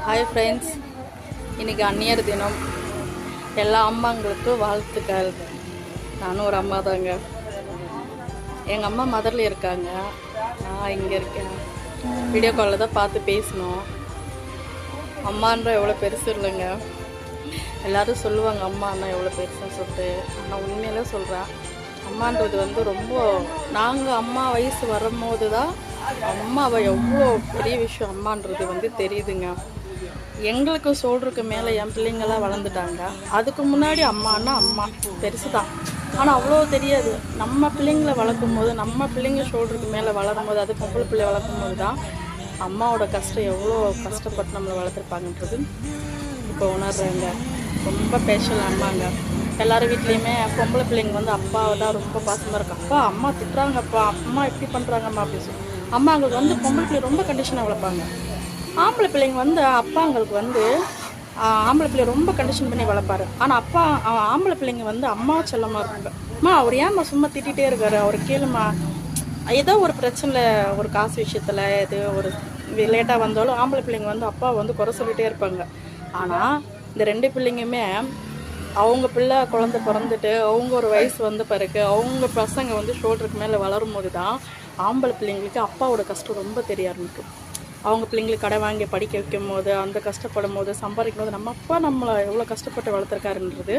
Hi friends, இன்றைக்கி அந்நியர் தினம். எல்லா அம்மாங்களுக்கும் வாழ்த்துக்கள். நானும் ஒரு அம்மா தாங்க. எங்கள் அம்மா மதரில் இருக்காங்க, நான் இங்கே இருக்கேன். வீடியோ காலில் தான் பார்த்து பேசணும். அம்மான்ற எவ்வளோ பெருசு இல்லைங்க. எல்லோரும் சொல்லுவாங்க அம்மான்னா எவ்வளோ பெருசுன்னு சொல்லிட்டு. ஆனால் உண்மையிலே சொல்கிறேன், அம்மான்றது ரொம்ப நாங்கள் அம்மா வயசு வரும்போது தான் அம்மாவை எவ்வளோ பெரிய விஷயம் அம்மான்றது தெரியுதுங்க. எங்களுக்கு சொல்கிறதுக்கு மேலே என் பிள்ளைங்களாம் வளர்ந்துட்டாங்க. அதுக்கு முன்னாடி அம்மானா அம்மா பெருசு தான், ஆனால் அவ்வளோ தெரியாது. நம்ம பிள்ளைங்களை வளர்க்கும் போது, நம்ம பிள்ளைங்க சொல்கிறதுக்கு மேலே வளரும் போது, அது பொம்பளை பிள்ளை வளர்க்கும் போது தான் அம்மாவோட கஷ்டம் எவ்வளோ கஷ்டப்பட்டு நம்மளை வளர்த்துருப்பாங்கன்றது இப்போ உணர்றேங்க. ரொம்ப ஸ்பெஷல் அம்மாங்க. எல்லாரும் வீட்லேயுமே பொம்பளை பிள்ளைங்க அப்பாவை தான் ரொம்ப பாசமாக இருக்கும். அப்பா அம்மா திட்டுறாங்கப்பா, அம்மா இப்படி பண்ணுறாங்கம்மா அப்படின்னு சொல்லி அம்மாங்களுக்கு பொம்பளை பிள்ளை ரொம்ப கண்டிஷனாக வளர்ப்பாங்க. ஆம்பளை பிள்ளைங்க அப்பாங்களுக்கு ஆம்பளை பிள்ளை ரொம்ப கண்டிஷன் பண்ணி வளர்ப்பாரு. ஆனால் ஆம்பளை பிள்ளைங்க அம்மா செல்லமாக இருப்பாங்க. அம்மா அவர் ஏம்மா சும்மா திட்டிகிட்டே இருக்காரு, அவர் கேளுமா, ஏதோ ஒரு பிரச்சனை, ஒரு காசு விஷயத்தில் எது ஒரு லேட்டாக வந்தாலும் ஆம்பளை பிள்ளைங்க அப்பா குறை சொல்லிகிட்டே இருப்பாங்க. ஆனால் இந்த ரெண்டு பிள்ளைங்குமே அவங்க பிள்ளை குழந்தை பிறந்துட்டு அவங்க ஒரு வயசு பிறகு அவங்க பசங்க ஷோல்டருக்கு மேலே வளரும் போது தான் ஆம்பளை பிள்ளைங்களுக்கு அப்பாவோட கஷ்டம் ரொம்ப தெரிய ஆரம்பிக்கும். அவங்க பிள்ளைங்களுக்கு கடை வாங்கி படிக்க வைக்கும் போது, அந்த கஷ்டப்படும் போது, சம்பாதிக்கும் போது நம்ம அப்பா நம்மளை எவ்வளோ கஷ்டப்பட்டு வளர்த்துருக்காருன்றது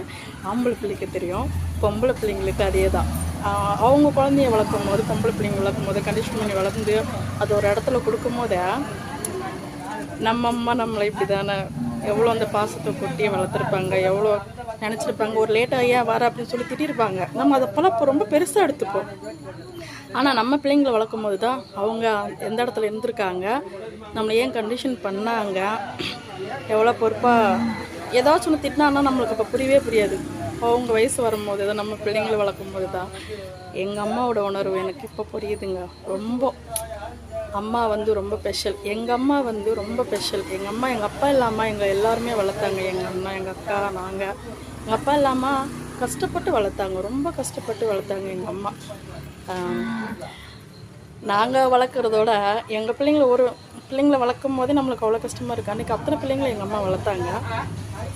ஆம்பளை பிள்ளைக்கு தெரியும். பொம்பளை பிள்ளைங்களுக்கு அதே தான். அவங்க குழந்தைய வளர்க்கும் போது, பொம்பளை பிள்ளைங்க வளர்க்கும் போது, கண்டிஷன் பண்ணி வளர்ந்து அது ஒரு இடத்துல கொடுக்கும் போதே நம்ம அம்மா நம்மளை இப்படி தானே எவ்வளோ அந்த பாசத்தை கொட்டி வளர்த்துருப்பாங்க, எவ்வளோ நினச்சிருப்பாங்க. ஒரு லேட்டாக ஏன் வர அப்படின்னு சொல்லி திட்டிருப்பாங்க. நம்ம அதை இப்போ ரொம்ப பெருசாக எடுத்துப்போம். ஆனால் நம்ம பிள்ளைங்களை வளர்க்கும் போது தான் அவங்க எந்த இடத்துல இருந்திருக்காங்க, நம்மளை ஏன் கண்டிஷன் பண்ணாங்க, எவ்வளோ பொறுப்பாக ஏதாச்சும் ஒன்று திட்டினான்னா நம்மளுக்கு இப்போ புரியவே புரியாது. அவங்க வயசு வரும்போது தான் நம்ம பிள்ளைங்களை வளர்க்கும் போது தான் எங்கள் அம்மாவோட உணர்வு எனக்கு இப்போ புரியுதுங்க. ரொம்ப அம்மா ரொம்ப ஸ்பெஷல். எங்கள் அம்மா ரொம்ப ஸ்பெஷல். எங்கள் அம்மா எங்கள் அப்பா இல்லாமல் எங்கள் எல்லாருமே வளர்த்தாங்க. எங்கள் அண்ணா, எங்கள் அக்கா, நாங்கள். எங்கள் அப்பா இல்லாமல் கஷ்டப்பட்டு வளர்த்தாங்க, ரொம்ப கஷ்டப்பட்டு வளர்த்தாங்க எங்கள் அம்மா. நாங்கள் வளர்க்குறதோட எங்கள் பிள்ளைங்களை வளர்க்கும் போதே நம்மளுக்கு அவ்வளோ கஷ்டமாக இருக்குது. அன்றைக்கி அத்தனை பிள்ளைங்களை எங்கள் அம்மா வளர்த்தாங்க.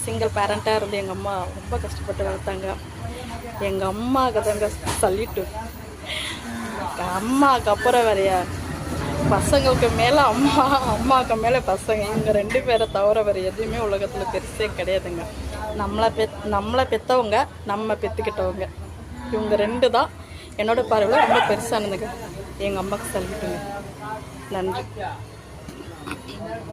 சிங்கிள் பேரண்ட்டாக இருந்து எங்கள் அம்மா ரொம்ப கஷ்டப்பட்டு வளர்த்தாங்க. எங்கள் அம்மாவுக்கு தாங்க சொல்லிட்டு, அம்மாவுக்கு அப்புறம் வேறையா பசங்களுக்கு மேலே அம்மா, அம்மாவுக்கு மேலே பசங்க, இவங்க ரெண்டு பேரை தவிர வேறு எதுவுமே உலகத்தில் பெருசே கிடையாதுங்க. நம்மளை பெற்றவங்க, நம்ம பெற்றுக்கிட்டவங்க, இவங்க ரெண்டு தான் என்னோடய பார்வையில் ரொம்ப பெருசானதுங்க. எங்கள் அம்மாவுக்கு சொல்லிட்டுங்க. நன்றி.